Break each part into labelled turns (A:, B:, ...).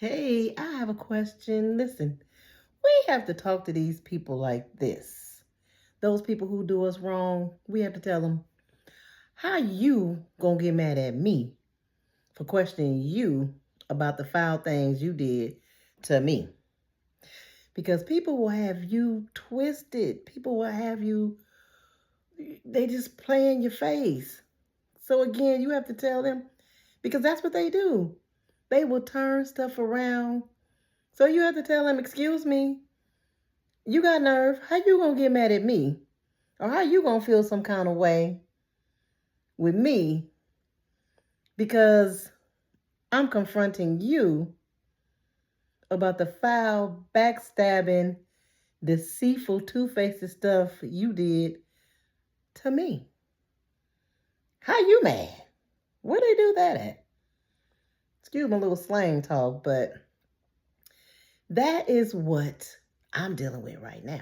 A: Hey, I have a question. Listen, we have to talk to these people like this. Those people who do us wrong, we have to tell them, how you gonna get mad at me for questioning you about the foul things you did to me? Because people will have you twisted. People will have you, they just play in your face. So again, you have to tell them, because that's what they do. They will turn stuff around. So you have to tell them, excuse me, you got nerve. How you gonna get mad at me? Or how you gonna feel some kind of way with me because I'm confronting you about the foul, backstabbing, deceitful, two-faced stuff you did to me? How you mad? Where they do that at? Excuse my little slang talk, but that is what I'm dealing with right now.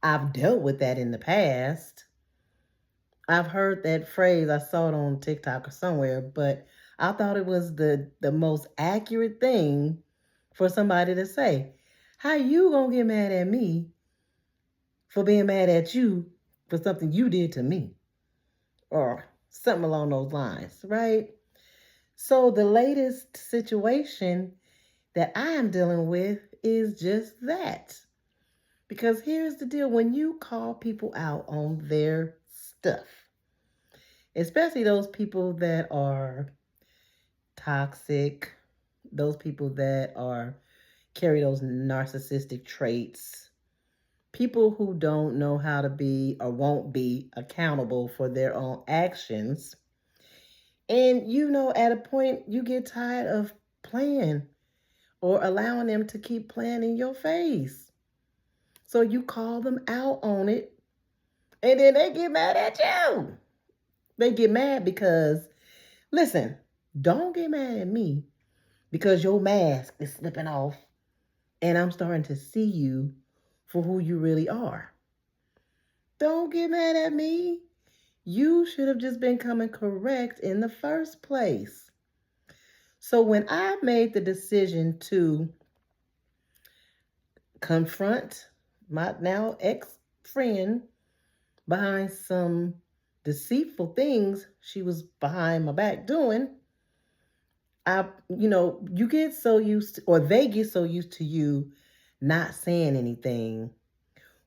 A: I've dealt with that in the past. I've heard that phrase. I saw it on TikTok or somewhere, but I thought it was the most accurate thing for somebody to say. How you gonna get mad at me for being mad at you for something you did to me? Or something along those lines, right? So the latest situation that I am dealing with is just that. Because here's the deal, when you call people out on their stuff, especially those people that are toxic, those people that are carry those narcissistic traits, people who don't know how to be or won't be accountable for their own actions. And at a point you get tired of playing or allowing them to keep playing in your face. So you call them out on it and then they get mad at you. They get mad because, listen, don't get mad at me because your mask is slipping off and I'm starting to see you for who you really are. Don't get mad at me. You should have just been coming correct in the first place. So when I made the decision to confront my now ex friend behind some deceitful things she was behind my back doing, you get so used to, or they get so used to you not saying anything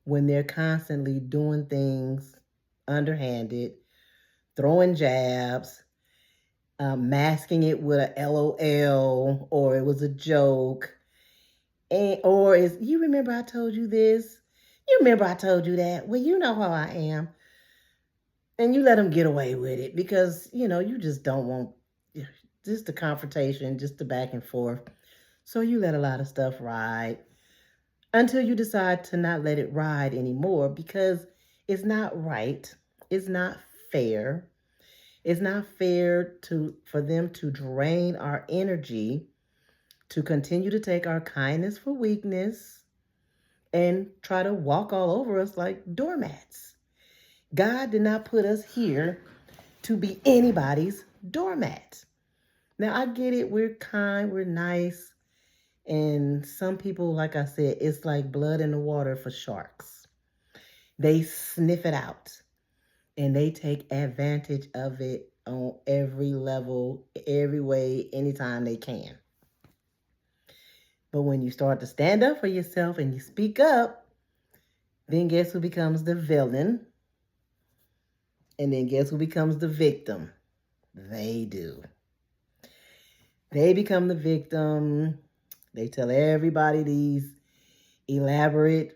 A: when they're constantly doing things underhanded, throwing jabs, masking it with a LOL or it was a joke. Or is, you remember I told you this? You remember I told you that? Well, you know how I am. And you let them get away with it because, you just don't want just the confrontation, just the back and forth. So you let a lot of stuff ride until you decide to not let it ride anymore because it's not right. It's not fair. It's not fair for them to drain our energy, to continue to take our kindness for weakness and try to walk all over us like doormats. God did not put us here to be anybody's doormat. Now, I get it. We're kind, we're nice. And some people, like I said, it's like blood in the water for sharks. They sniff it out and they take advantage of it on every level, every way, anytime they can. But when you start to stand up for yourself and you speak up, then guess who becomes the villain? And then guess who becomes the victim? They do. They become the victim. They tell everybody these elaborate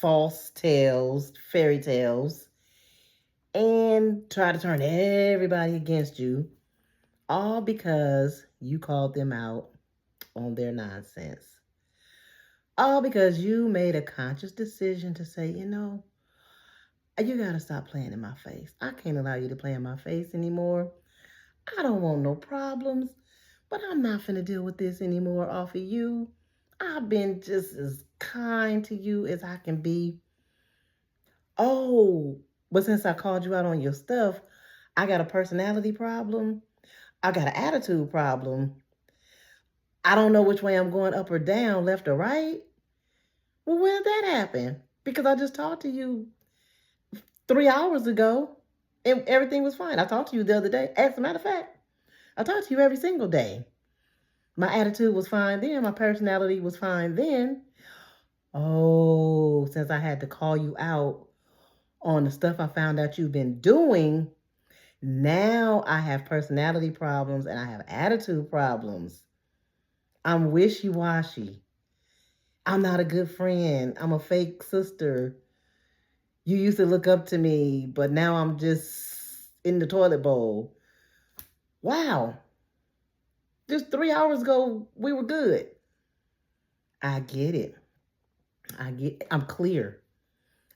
A: false tales, fairy tales, and try to turn everybody against you, all because you called them out on their nonsense. All because you made a conscious decision to say, you got to stop playing in my face. I can't allow you to play in my face anymore. I don't want no problems, but I'm not finna deal with this anymore off of you. I've been just as kind to you as I can be. Oh, but since I called you out on your stuff, I got a personality problem. I got an attitude problem. I don't know which way I'm going, up or down, left or right. Well, when did that happen? Because I just talked to you 3 hours ago and everything was fine. I talked to you the other day. As a matter of fact, I talk to you every single day. My attitude was fine then. My personality was fine then. Oh, since I had to call you out on the stuff I found out you've been doing, now I have personality problems and I have attitude problems. I'm wishy-washy. I'm not a good friend. I'm a fake sister. You used to look up to me, but now I'm just in the toilet bowl. Wow. Just 3 hours ago, we were good. I get it. I'm clear.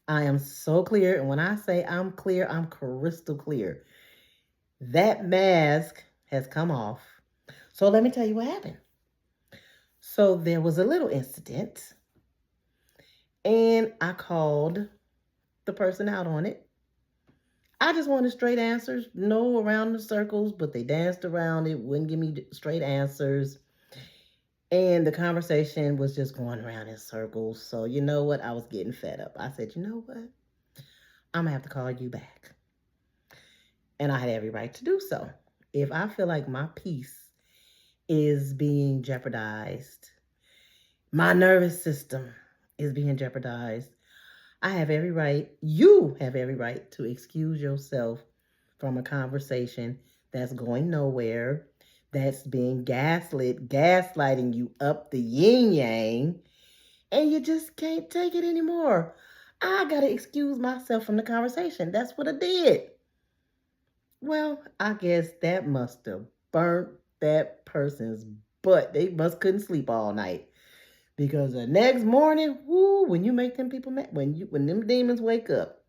A: I am so clear. And when I say I'm clear, I'm crystal clear. That mask has come off. So let me tell you what happened. So there was a little incident, and I called the person out on it. I just wanted straight answers, no around the circles, but they danced around it, wouldn't give me straight answers. And the conversation was just going around in circles. So you know what? I was getting fed up. I said, you know what? I'm going to have to call you back. And I had every right to do so. If I feel like my peace is being jeopardized, my nervous system is being jeopardized, I have every right, you have every right to excuse yourself from a conversation that's going nowhere, that's being gaslighting you up the yin yang, and you just can't take it anymore. I got to excuse myself from the conversation. That's what I did. Well, I guess that must have burnt that person's butt. They must couldn't sleep all night. Because the next morning, whoo, when you make them people mad, when them demons wake up,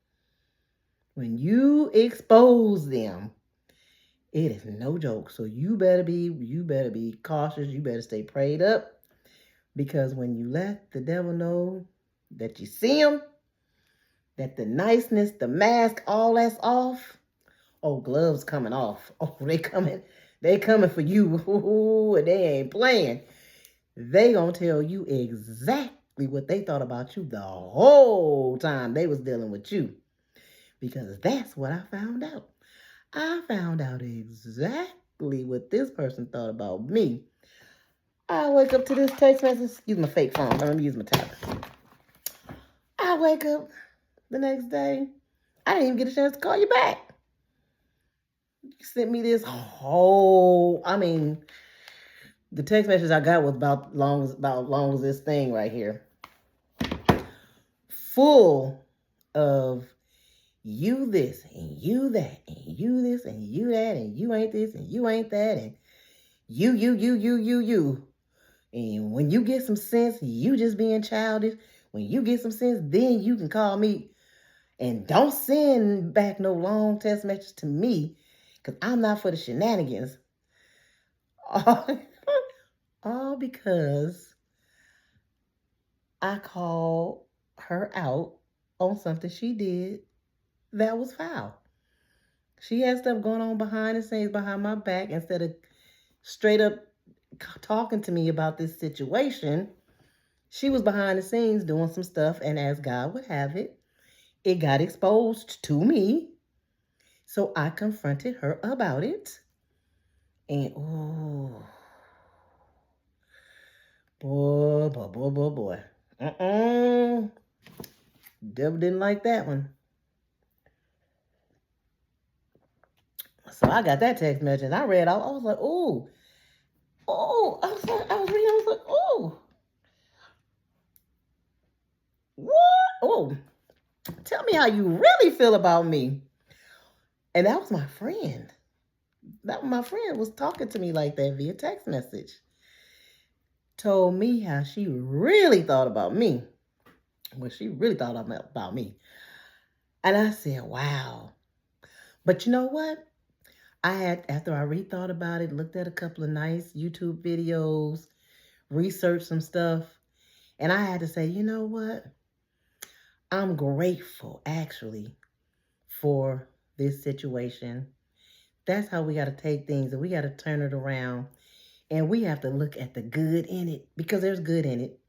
A: when you expose them, it is no joke. So you better be cautious. You better stay prayed up. Because when you let the devil know that you see him, that the niceness, the mask, all that's off. Oh, gloves coming off. Oh, they coming for you. Ooh, and they ain't playing. They gonna tell you exactly what they thought about you the whole time they was dealing with you. Because that's what I found out. I found out exactly what this person thought about me. I wake up to this text message. Use my fake phone. Let me use my tablet. I wake up the next day. I didn't even get a chance to call you back. You sent me this whole, the text message I got was about long as this thing right here. Full of you this and you that and you this and you that and you ain't this and you ain't that and you. And when you get some sense, you just being childish. When you get some sense, then you can call me. And don't send back no long text message to me because I'm not for the shenanigans. All because I called her out on something she did that was foul. She had stuff going on behind the scenes, behind my back, instead of straight up talking to me about this situation. She was behind the scenes doing some stuff, and as God would have it, it got exposed to me. So I confronted her about it. And oh, boy. Devil didn't like that one. So I got that text message and I read out. I was like, oh. I was reading, I was like, oh. What? Oh. Tell me how you really feel about me. And that was my friend. My friend was talking to me like that via text message. Told me how she really thought about me. What she really thought about me. And I said, wow. But you know what? After I rethought about it, looked at a couple of nice YouTube videos, researched some stuff, and I had to say, you know what? I'm grateful, actually, for this situation. That's how we got to take things, and we got to turn it around And we have to look at the good in it because there's good in it.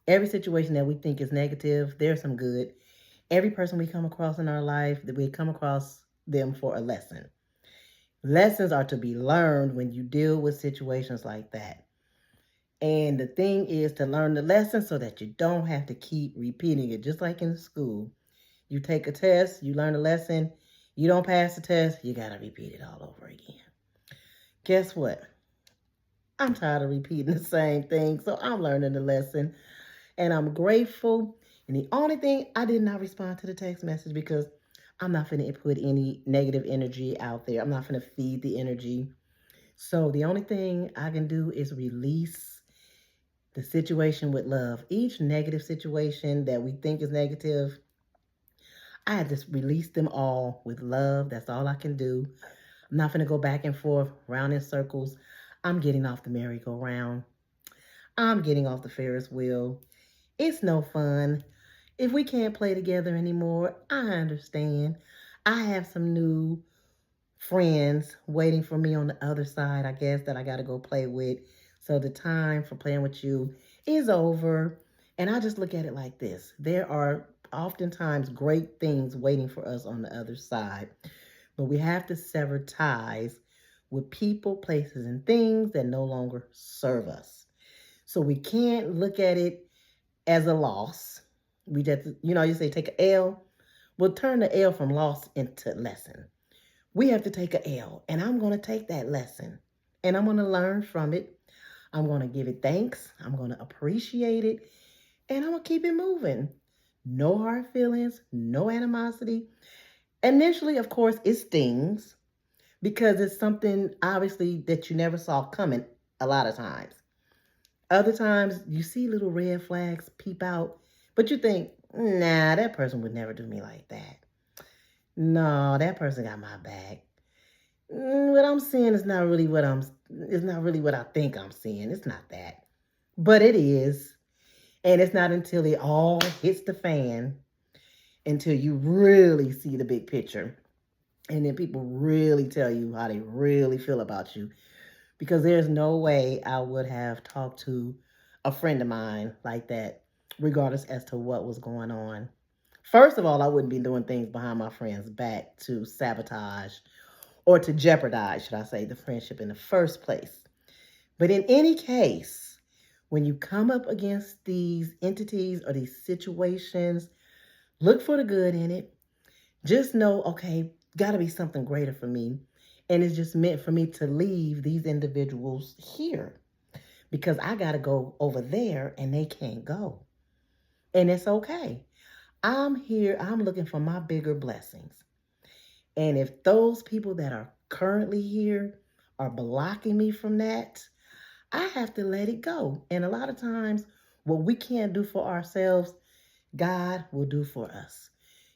A: Every situation that we think is negative, there's some good. Every person we come across in our life, that we come across them for a lesson. Lessons are to be learned when you deal with situations like that. And the thing is to learn the lesson so that you don't have to keep repeating it. Just like in school, you take a test, you learn a lesson, you don't pass the test, you got to repeat it all over again. Guess what? I'm tired of repeating the same thing, so I'm learning the lesson and I'm grateful. And the only thing, I did not respond to the text message because I'm not going to put any negative energy out there. I'm not going to feed the energy. So the only thing I can do is release the situation with love. Each negative situation that we think is negative, I had to release them all with love. That's all I can do. I'm not going to go back and forth, round in circles. I'm getting off the merry-go-round. I'm getting off the Ferris wheel. It's no fun. If we can't play together anymore, I understand. I have some new friends waiting for me on the other side, I guess, that I got to go play with. So the time for playing with you is over. And I just look at it like this. There are oftentimes great things waiting for us on the other side. But we have to sever ties with people, places, and things that no longer serve us. So we can't look at it as a loss. We just, you say take an L. We'll turn the L from loss into lesson. We have to take a L, and I'm going to take that lesson, and I'm going to learn from it. I'm going to give it thanks. I'm going to appreciate it, and I'm going to keep it moving. No hard feelings, no animosity. Initially, of course, it stings because it's something obviously that you never saw coming a lot of times. Other times you see little red flags peep out, but you think, nah, that person would never do me like that. No, that person got my back. What I'm seeing is not really what I think I'm seeing. It's not that. But it is. And it's not until it all hits the fan until you really see the big picture. And then people really tell you how they really feel about you. Because there's no way I would have talked to a friend of mine like that, regardless as to what was going on. First of all, I wouldn't be doing things behind my friend's back to sabotage or to jeopardize, should I say, the friendship in the first place. But in any case, when you come up against these entities or these situations, look for the good in it. Just know, okay, got to be something greater for me. And it's just meant for me to leave these individuals here because I got to go over there and they can't go. And it's okay. I'm here. I'm looking for my bigger blessings. And if those people that are currently here are blocking me from that, I have to let it go. And a lot of times, what we can't do for ourselves, God will do for us.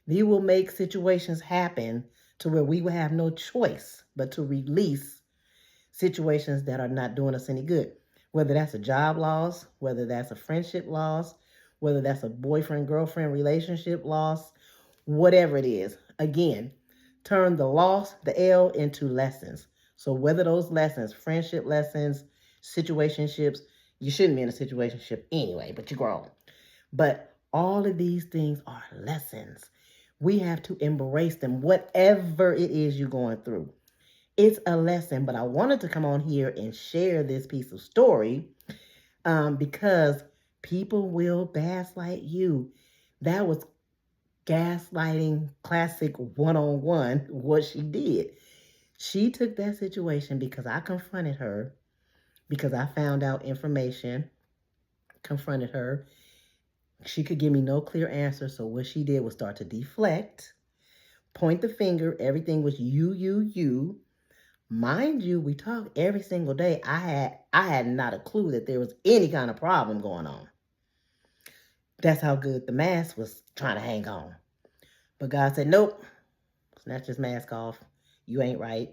A: He will make situations happen to where we will have no choice but to release situations that are not doing us any good. Whether that's a job loss, whether that's a friendship loss, whether that's a boyfriend-girlfriend relationship loss, whatever it is. Again, turn the loss, the L, into lessons. So whether those lessons, friendship lessons, situationships, you shouldn't be in a situationship anyway, but you're grown. But all of these things are lessons. We have to embrace them, whatever it is you're going through. It's a lesson, but I wanted to come on here and share this piece of story because people will gaslight you. That was gaslighting classic one-on-one, what she did. She took that situation because I confronted her, because I found out information, confronted her. She could give me no clear answer, so what she did was start to deflect, point the finger, everything was you. Mind you, we talk every single day. I had not a clue that there was any kind of problem going on. That's how good the mask was trying to hang on. But God said, nope, snatch this mask off. You ain't right.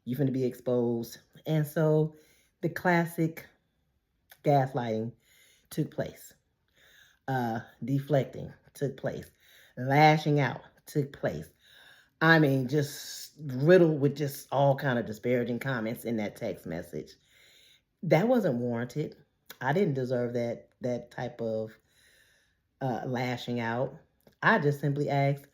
A: You finna be exposed. And so the classic gaslighting took place. Deflecting took place. Lashing out took place. I mean, just riddled with just all kind of disparaging comments in that text message. That wasn't warranted. I didn't deserve that type of lashing out. I just simply asked,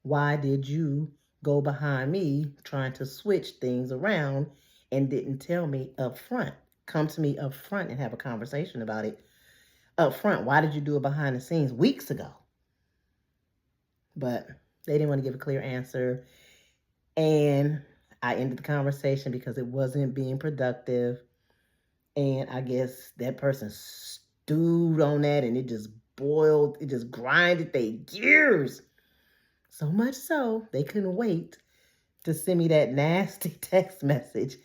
A: why did you go behind me trying to switch things around and didn't tell me up front? Come to me up front and have a conversation about it up front. Why did you do it behind the scenes weeks ago? But they didn't want to give a clear answer. And I ended the conversation because it wasn't being productive. And I guess that person stewed on that and it just boiled, it just grinded their gears. So much so, they couldn't wait to send me that nasty text message.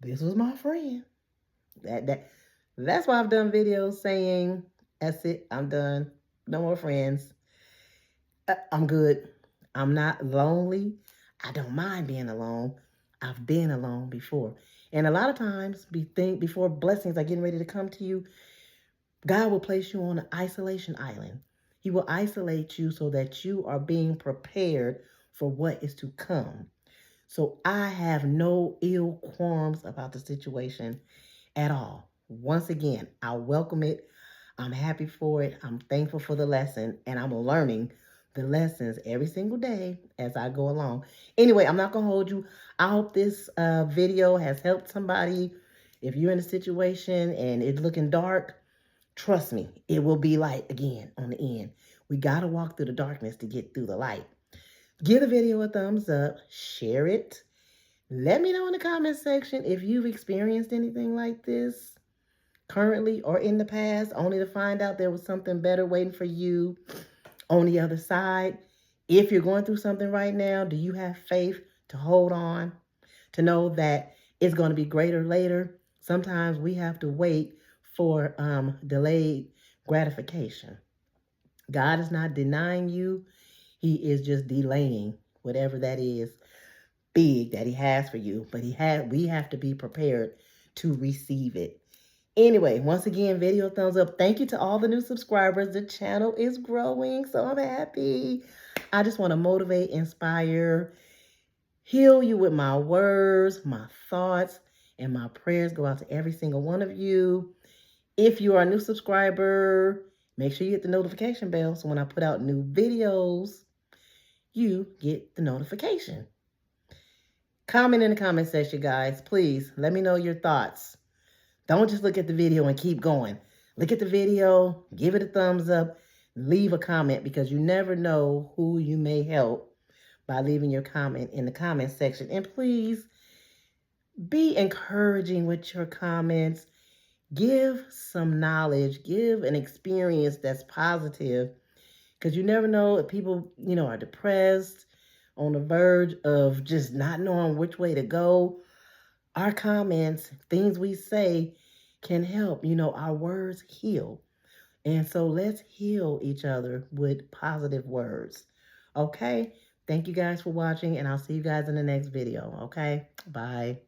A: This was my friend. That's why I've done videos saying, that's it, I'm done. No more friends. I'm good. I'm not lonely. I don't mind being alone. I've been alone before. And a lot of times, before blessings are getting ready to come to you, God will place you on an isolation island. He will isolate you so that you are being prepared for what is to come. So I have no ill qualms about the situation at all. Once again, I welcome it. I'm happy for it. I'm thankful for the lesson, and I'm learning the lessons every single day as I go along. Anyway, I'm not going to hold you. I hope this video has helped somebody. If you're in a situation and it's looking dark, trust me, it will be light again on the end. We got to walk through the darkness to get through the light. Give the video a thumbs up. Share it. Let me know in the comment section if you've experienced anything like this currently or in the past, only to find out there was something better waiting for you on the other side. If you're going through something right now, do you have faith to hold on, to know that it's going to be greater later? Sometimes we have to wait for delayed gratification. God is not denying you. He is just delaying whatever that is big that he has for you. But we have to be prepared to receive it. Anyway, once again, video thumbs up. Thank you to all the new subscribers. The channel is growing, so I'm happy. I just want to motivate, inspire, heal you with my words, my thoughts, and my prayers go out to every single one of you. If you are a new subscriber, make sure you hit the notification bell so when I put out new videos, you get the notification. Comment in the comment section, guys. Please let me know your thoughts. Don't just look at the video and keep going. Look at the video, give it a thumbs up, leave a comment because you never know who you may help by leaving your comment in the comment section. And please be encouraging with your comments. Give some knowledge, give an experience that's positive because you never know if people, are depressed, on the verge of just not knowing which way to go. Our comments, things we say can help. Our words heal. And so let's heal each other with positive words. Okay? Thank you guys for watching, and I'll see you guys in the next video. Okay? Bye.